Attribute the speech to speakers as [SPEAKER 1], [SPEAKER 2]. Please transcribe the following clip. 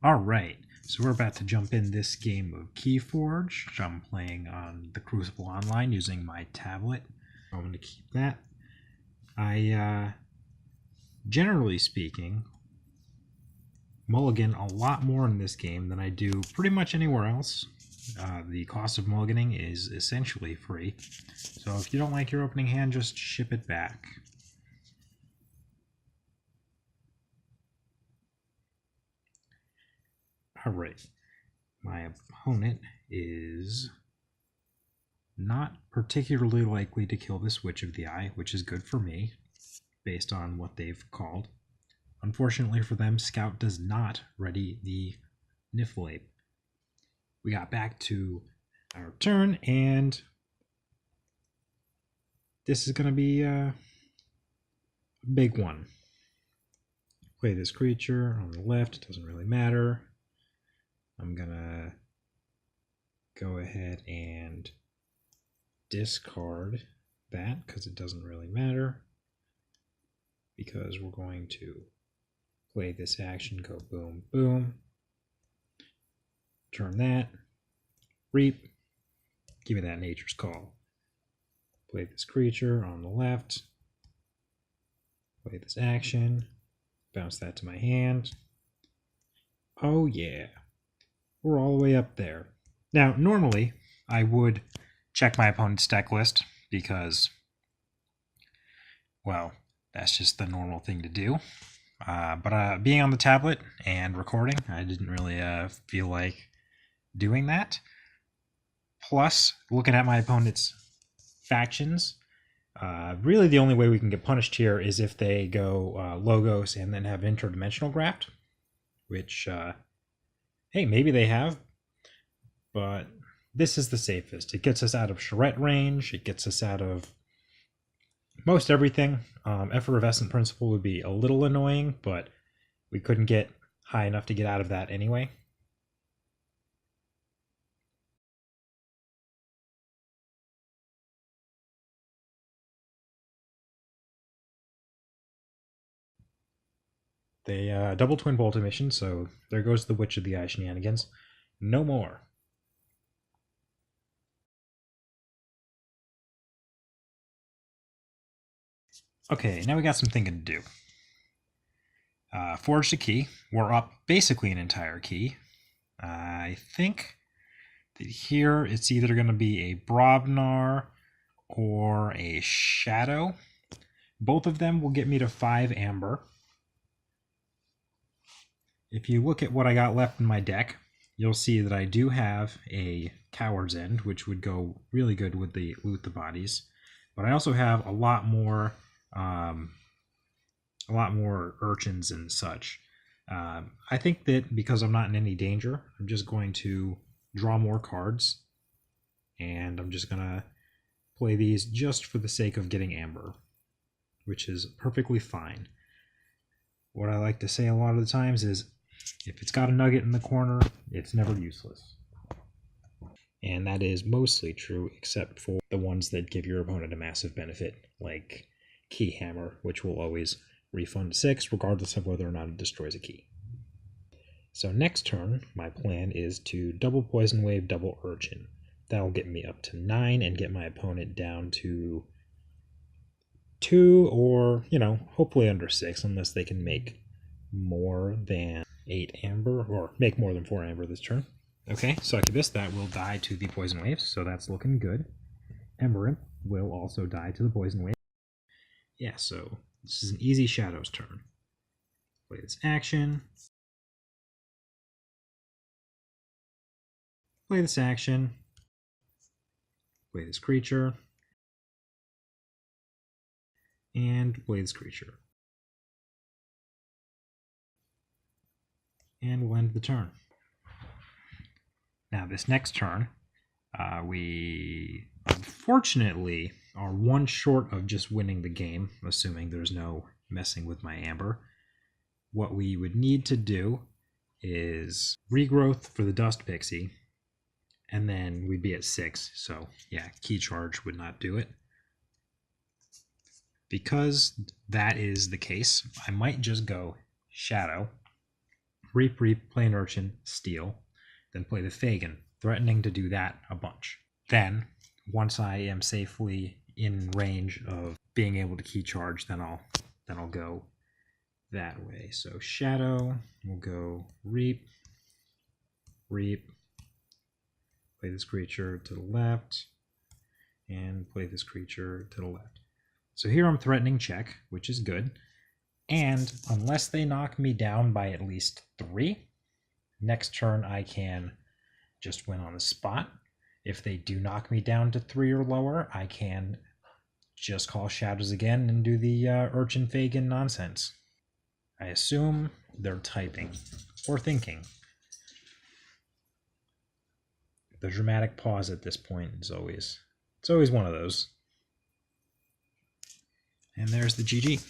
[SPEAKER 1] Alright, so we're about to jump in this game of KeyForge, which I'm playing on the Crucible Online using my tablet. I'm going to keep that. Generally speaking, mulligan a lot more in this game than I do pretty much anywhere else. The cost of mulliganing is essentially free, so if you don't like your opening hand, just ship it back. Alright, my opponent is not particularly likely to kill this Witch of the Eye, which is good for me, based on what they've called. Unfortunately for them, Scout does not ready the Nuvolari. We got back to our turn, and this is going to be a big one. Play this creature on the left, it doesn't really matter. I'm going to go ahead and discard that because it doesn't really matter, because we're going to play this action, go boom, boom, turn that, reap, give me that Nature's Call. Play this creature on the left, play this action, bounce that to my hand. Oh yeah, we're all the way up there. Now, normally, I would check my opponent's deck list because, well, that's just the normal thing to do. But being on the tablet and recording, I didn't really feel like doing that. Plus, looking at my opponent's factions, really the only way we can get punished here is if they go Logos and then have interdimensional graft, which, hey, maybe they have, but this is the safest. It gets us out of charrette range, it gets us out of most everything. Effervescent Principle would be a little annoying, but we couldn't get high enough to get out of that anyway. They double twin bolt emission, so there goes the Witch of the Eye shenanigans. No more. Okay, now we got some thinking to do. Forged a key. We're up basically an entire key. I think that here it's either going to be a Brobnar or a Shadow. Both of them will get me to 5 amber. If you look at what I got left in my deck, you'll see that I do have a Coward's End, which would go really good with the Loot the Bodies. But I also have a lot more Urchins and such. I think that because I'm not in any danger, I'm just going to draw more cards, and I'm just going to play these just for the sake of getting amber, which is perfectly fine. What I like to say a lot of the times is, if it's got a nugget in the corner, it's never useless. And that is mostly true, except for the ones that give your opponent a massive benefit, like Key Hammer, which will always refund 6, regardless of whether or not it destroys a key. So next turn, my plan is to double Poison Wave, double Urchin. That'll get me up to 9 and get my opponent down to 2, or, hopefully under 6, unless they can make more than 8 amber, or make more than 4 amber this turn. Okay, Succubus, that will die to the Poison Waves, so that's looking good. Ember Imp will also die to the Poison Wave. Yeah, so this is an easy Shadows turn. Play this action. Play this action. Play this creature. And play this creature. And we'll end the turn. Now, this next turn, we unfortunately are one short of just winning the game, assuming there's no messing with my amber. What we would need to do is regrowth for the Dust Pixie, and then we'd be at 6. So yeah, Key Charge would not do it. Because that is the case, I might just go Shadow, Reap, Reap, play an Urchin, steal, then play the Fagin, threatening to do that a bunch. Then, once I am safely in range of being able to key charge, then I'll go that way. So Shadow will go Reap, Reap, play this creature to the left, and play this creature to the left. So here I'm threatening check, which is good. And unless they knock me down by at least 3, next turn I can just win on the spot. If they do knock me down to 3 or lower, I can just call Shadows again and do the Urchin Fagin nonsense. I assume they're typing or thinking. The dramatic pause at this point is always one of those. And there's the GG.